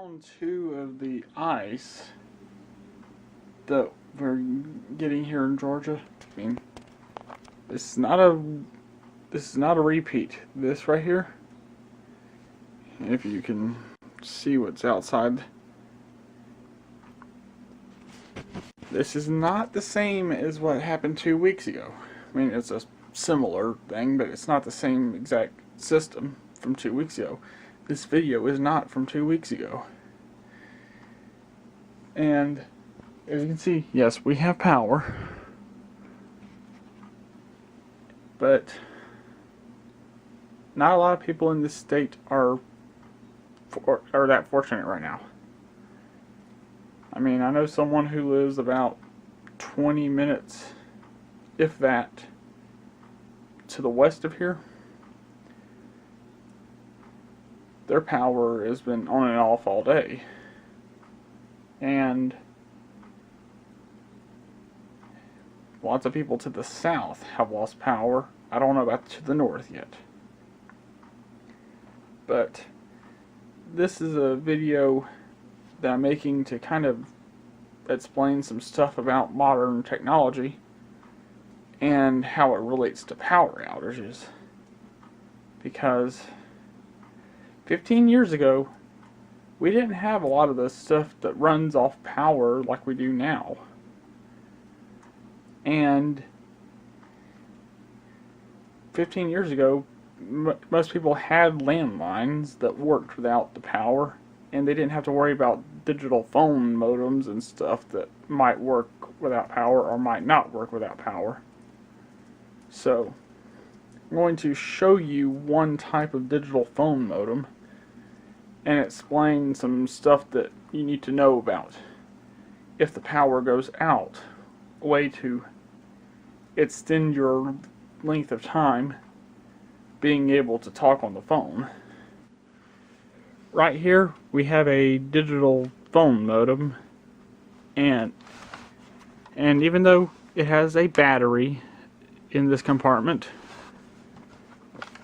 round 2 of the ice that we're getting here in Georgia. I mean, this is not a repeat. This right here, if you can see what's outside, this is not the same as what happened 2 weeks ago. I mean, it's a similar thing, but it's not the same exact system from 2 weeks ago. This video is not from 2 weeks ago. And as you can see, yes, we have power, but not a lot of people in this state are that fortunate right now. I mean, I know someone who lives about 20 minutes, if that, to the west of here. Their power has been on and off all day. And lots of people to the south have lost power. I don't know about to the north yet. But this is a video that I'm making to kind of explain some stuff about modern technology and how it relates to power outages. Because 15 years ago, we didn't have a lot of the stuff that runs off power like we do now. And 15 years ago, most people had landlines that worked without the power, and they didn't have to worry about digital phone modems and stuff that might work without power or might not work without power. So, I'm going to show you one type of digital phone modem and explain some stuff that you need to know about if the power goes out. A way to extend your length of time being able to talk on the phone. Right here we have a digital phone modem, and even though it has a battery in this compartment,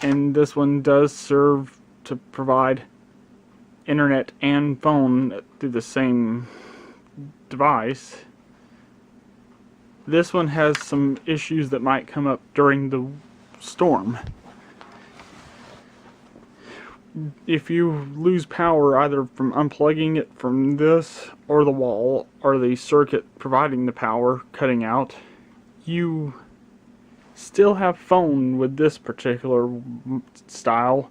and this one does serve to provide internet and phone through the same device, this one has some issues that might come up during the storm. If you lose power either from unplugging it from this or the wall or the circuit providing the power cutting out, you still have phone with this particular style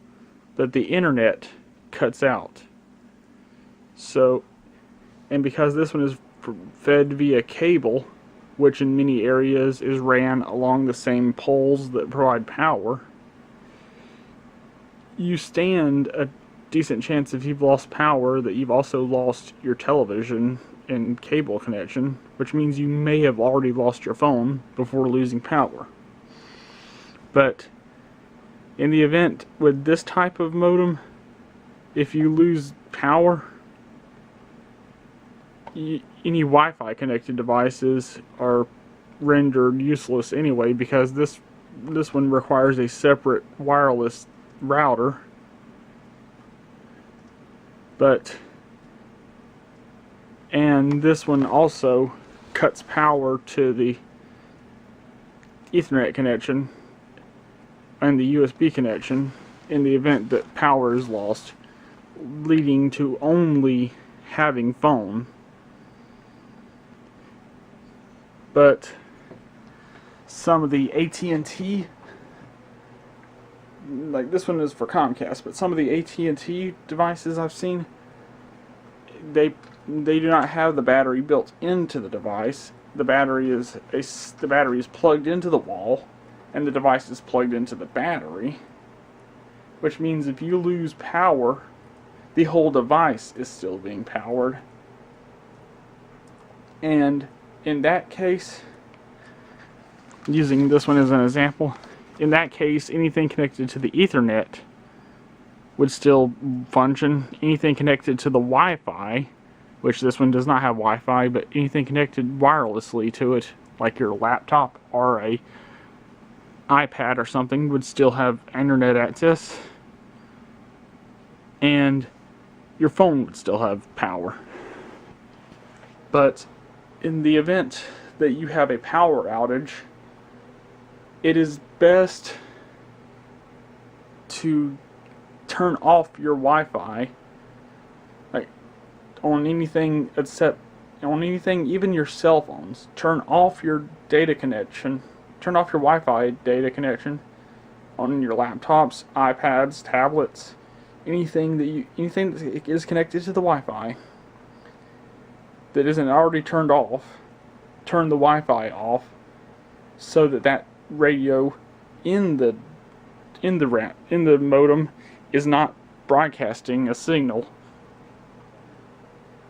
that the internet cuts out. So, and because this one is fed via cable, which in many areas is ran along the same poles that provide power, you stand a decent chance, if you've lost power, that you've also lost your television and cable connection, which means you may have already lost your phone before losing power. But in the event with this type of modem, if you lose power, any Wi-Fi connected devices are rendered useless anyway, because this one requires a separate wireless router. And this one also cuts power to the Ethernet connection and the USB connection in the event that power is lost, leading to only having phone. But some of the AT&T, like this one is for Comcast, but some of the AT&T devices I've seen, they do not have the battery built into the device. The battery is plugged into the wall, and the device is plugged into the battery, which means if you lose power, the whole device is still being powered. And in that case, using this one as an example, in that case, anything connected to the Ethernet would still function. Anything connected to the Wi-Fi, which this one does not have Wi-Fi, but anything connected wirelessly to it, like your laptop or a iPad or something, would still have internet access. And your phone would still have power. But in the event that you have a power outage, it is best to turn off your Wi-Fi, like on anything except on anything, even your cell phones. Turn off your data connection. Turn off your Wi-Fi data connection on your laptops, iPads, tablets, anything that is connected to the Wi-Fi that isn't already turned off. Turn the Wi-Fi off so that that radio in the modem is not broadcasting a signal,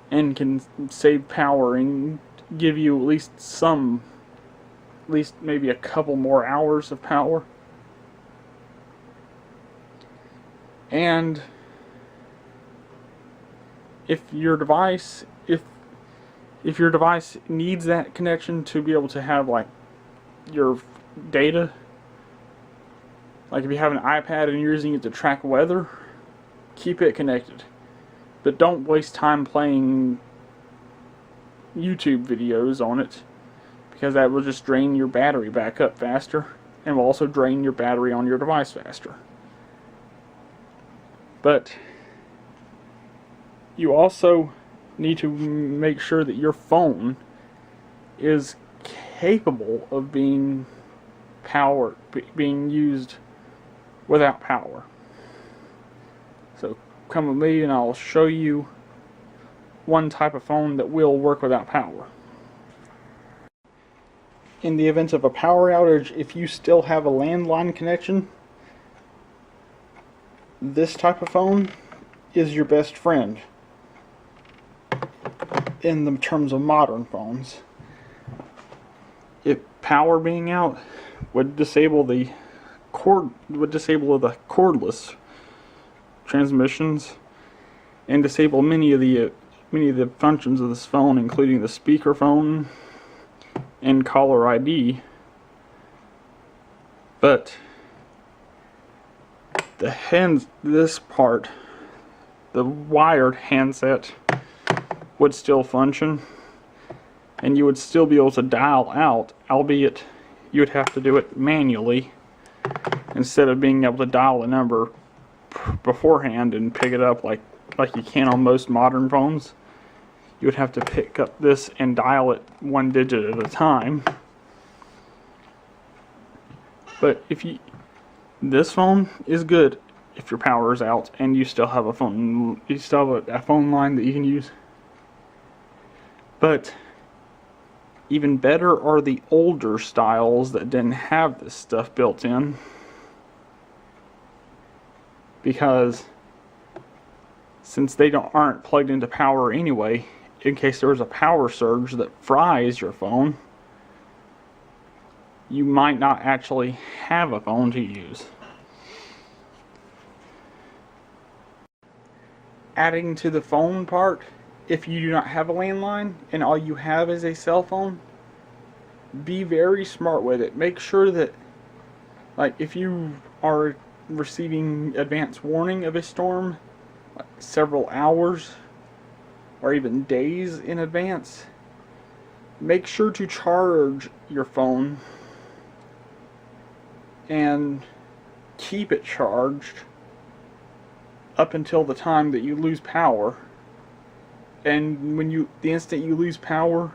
and can save power and give you at least maybe a couple more hours of power. And if your device needs that connection to be able to have like your data, like if you have an iPad and you're using it to track weather, keep it connected. But don't waste time playing YouTube videos on it, because that will just drain your battery back up faster, and will also drain your battery on your device faster. But you also need to make sure that your phone is capable of being used without power. So come with me and I'll show you one type of phone that will work without power. In the event of a power outage, if you still have a landline connection, this type of phone is your best friend in the terms of modern phones. If power being out would disable the cordless transmissions and disable many of the functions of this phone, including the speakerphone and caller ID. But this part, the wired handset, would still function, and you would still be able to dial out, albeit you would have to do it manually instead of being able to dial a number beforehand and pick it up like you can on most modern phones. You would have to pick up this and dial it one digit at a time. But this phone is good if your power is out and you still have a phone line that you can use. But even better are the older styles that didn't have this stuff built in, because since they aren't plugged into power anyway, in case there was a power surge that fries your phone, you might not actually have a phone to use. Adding to the phone part, if you do not have a landline and all you have is a cell phone, be very smart with it. Make sure that, like, if you are receiving advance warning of a storm, like several hours or even days in advance, make sure to charge your phone and keep it charged up until the time that you lose power. And the instant you lose power,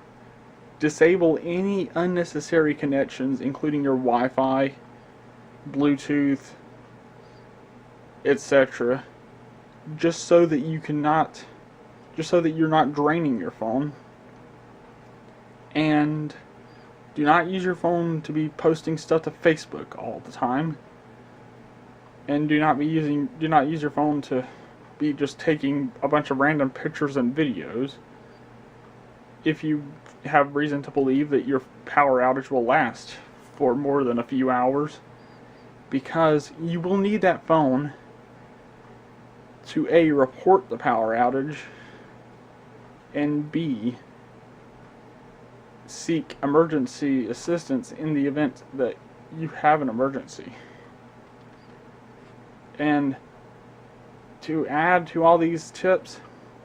disable any unnecessary connections, including your Wi-Fi, Bluetooth, etc., just so that you're not draining your phone. And do not use your phone to be posting stuff to Facebook all the time. And do not use your phone to be just taking a bunch of random pictures and videos if you have reason to believe that your power outage will last for more than a few hours, because you will need that phone to A, report the power outage, and B, seek emergency assistance in the event that you have an emergency. And to add to all these tips,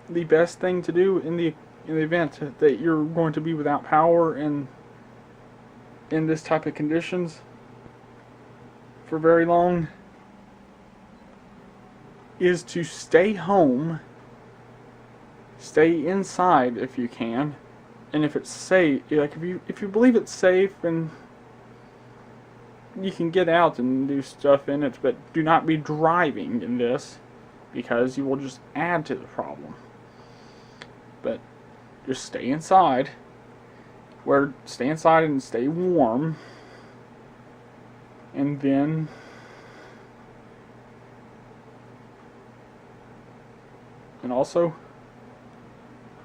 the best thing to do in the event that you're going to be without power and in this type of conditions for very long is to stay home, stay inside if you can, and if it's safe, like if you believe it's safe and you can get out and do stuff in it, but do not be driving in this because you will just add to the problem. But just stay inside, stay inside and stay warm, and then also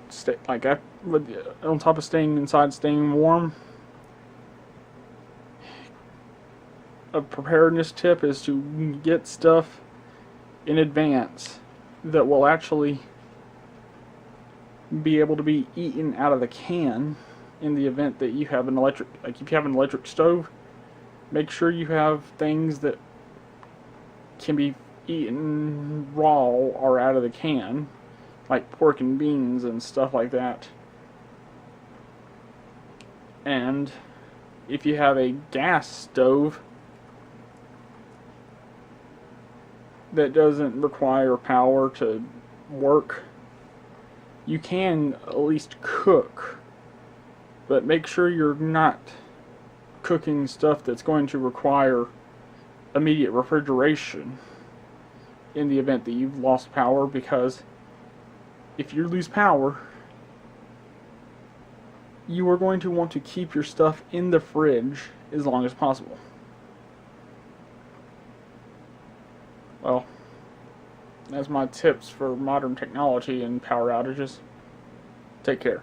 stay on top of staying inside, staying warm. A preparedness tip is to get stuff in advance that will actually be able to be eaten out of the can in the event that you have an electric, like if you have an electric stove, make sure you have things that can be eaten raw or out of the can, like pork and beans and stuff like that. And if you have a gas stove that doesn't require power to work, you can at least cook, but make sure you're not cooking stuff that's going to require immediate refrigeration in the event that you've lost power, because if you lose power, you are going to want to keep your stuff in the fridge as long as possible. Well, that's my tips for modern technology and power outages. Take care.